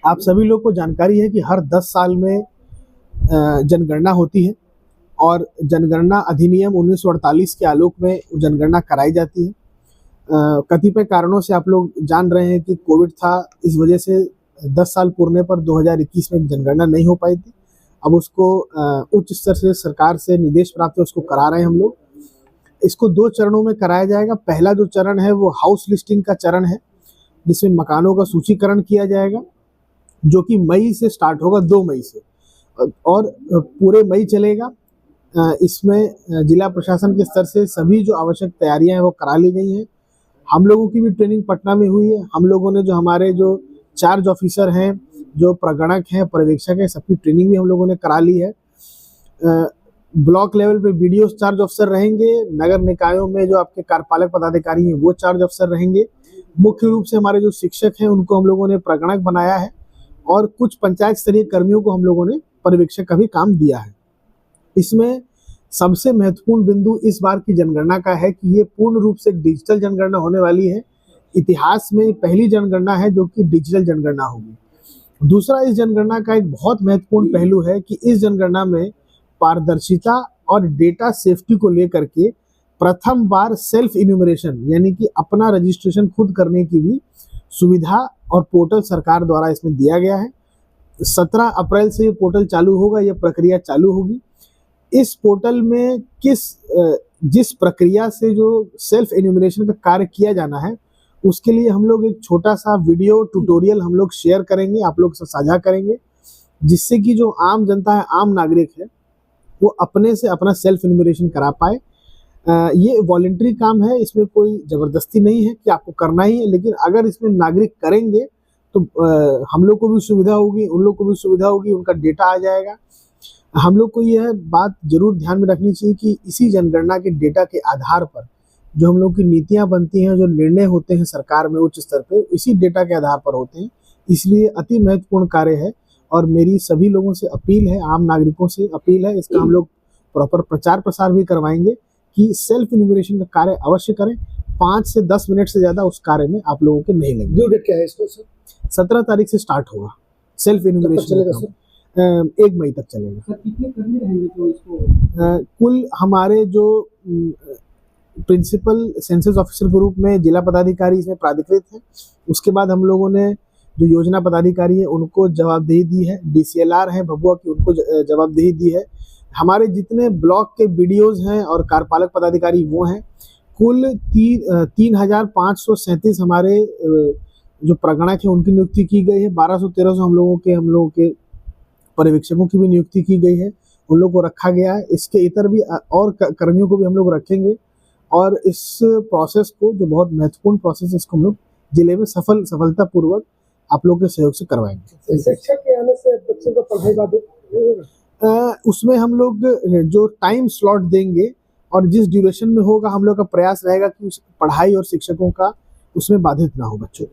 आप सभी लोग को जानकारी है कि हर 10 साल में जनगणना होती है और जनगणना अधिनियम 1948 के आलोक में जनगणना कराई जाती है। कतिपय कारणों से आप लोग जान रहे हैं कि कोविड था, इस वजह से 10 साल पूरने पर 2021 में जनगणना नहीं हो पाई थी। अब उसको उच्च स्तर से सरकार से निर्देश प्राप्त है, उसको करा रहे हैं हम लोग। इसको 2 चरणों में कराया जाएगा। पहला जो चरण है वो हाउस लिस्टिंग का चरण है, जिसमें मकानों का सूचीकरण किया जाएगा, जो कि मई से स्टार्ट होगा, 2 मई से, और पूरे मई चलेगा। इसमें जिला प्रशासन के स्तर से सभी जो आवश्यक तैयारियां हैं वो करा ली गई हैं। हम लोगों की भी ट्रेनिंग पटना में हुई है। हम लोगों ने जो हमारे जो चार्ज ऑफिसर हैं, जो प्रगणक हैं, पर्यवेक्षक हैं, सबकी ट्रेनिंग भी हम लोगों ने करा ली है। ब्लॉक लेवल पे बीडीओ चार्ज अफसर रहेंगे। नगर निकायों में जो आपके कार्यपालक पदाधिकारी हैं वो चार्ज अफसर रहेंगे। मुख्य रूप से हमारे जो शिक्षक हैं उनको हम लोगों ने प्रगणक बनाया है और कुछ पंचायत स्तरीय कर्मियों को हम लोगों ने पर्यवेक्षक का भी काम दिया है। इसमें सबसे महत्वपूर्ण बिंदु इस बार की जनगणना का है कि ये पूर्ण रूप से डिजिटल जनगणना होने वाली है। इतिहास में पहली जनगणना है जो कि डिजिटल जनगणना होगी। दूसरा, इस जनगणना का एक बहुत महत्वपूर्ण पहलू है कि इस जनगणना में पारदर्शिता और डेटा सेफ्टी को लेकर के प्रथम बार सेल्फ इन्यूमरेशन यानी कि अपना रजिस्ट्रेशन खुद करने की भी सुविधा और पोर्टल सरकार द्वारा इसमें दिया गया है। 17 अप्रैल से ये पोर्टल चालू होगा, ये प्रक्रिया चालू होगी। इस पोर्टल में जिस प्रक्रिया से जो सेल्फ इन्यूमरेशन का कार्य किया जाना है, उसके लिए हम लोग एक छोटा सा वीडियो ट्यूटोरियल हम लोग शेयर करेंगे, आप लोग से साझा करेंगे, जिससे कि जो आम जनता है, आम नागरिक है, वो अपने से अपना सेल्फ इन्यूमरेशन करा पाए। ये वॉलंटरी काम है, इसमें कोई ज़बरदस्ती नहीं है कि आपको करना ही है, लेकिन अगर इसमें नागरिक करेंगे तो हम लोग को भी सुविधा होगी, उन लोग को भी सुविधा होगी, उनका डेटा आ जाएगा। हम लोग को यह बात जरूर ध्यान में रखनी चाहिए कि इसी जनगणना के डेटा के आधार पर जो हम लोग की नीतियां बनती हैं, जो निर्णय होते हैं सरकार में उच्च स्तर पे, इसी डेटा के आधार पर होते हैं। इसलिए अति महत्वपूर्ण कार्य है और मेरी सभी लोगों से अपील है, आम नागरिकों से अपील है, इसका हम लोग प्रॉपर प्रचार प्रसार भी करवाएंगे कि सेल्फ इन्यूमरेशन का कार्य अवश्य करें। 5 से 10 मिनट से ज़्यादा उस कार्य में आप लोगों के नहीं लगेंगे। ड्यू डेट क्या है इसको सर? 17 तारीख से स्टार्ट होगा सेल्फ इन्यूमरेशन। 1 मई तक चलेगा। सर कितने कर्मी रहेंगे तो इसको? कुल हमारे जो प्रिंसिपल सेंसस ऑफिसर के रूप में जिला पदाधिकारी इसमें प्राधिकृत है। उसके बाद हम लोगों ने जो योजना पदाधिकारी है उनको जवाबदेही दी है, डीसीएलआर है भभुआ की, उनको जवाबदेही दी है। हमारे जितने ब्लॉक के बीडीओज हैं और कार्यपालक पदाधिकारी वो हैं। कुल 3,537 हमारे जो प्रगणक हैं उनकी नियुक्ति की गई है। 1200-1300 हम लोगों के पर्यवेक्षकों की भी नियुक्ति की गई है, उन लोगों को रखा गया है। इसके इतर भी और कर्मियों को भी हम लोग रखेंगे और इस प्रोसेस को, जो बहुत महत्वपूर्ण प्रोसेस है, इसको हम लोग जिले में सफलतापूर्वक आप लोगों के सहयोग से करवाएंगे। शिक्षक के आने से बच्चों का पढ़ाई बाधित होगा? उसमें हम लोग जो टाइम स्लॉट देंगे और जिस ड्यूरेशन में होगा, हम लोग का प्रयास रहेगा कि उस पढ़ाई और शिक्षकों का उसमें बाधित ना हो बच्चों।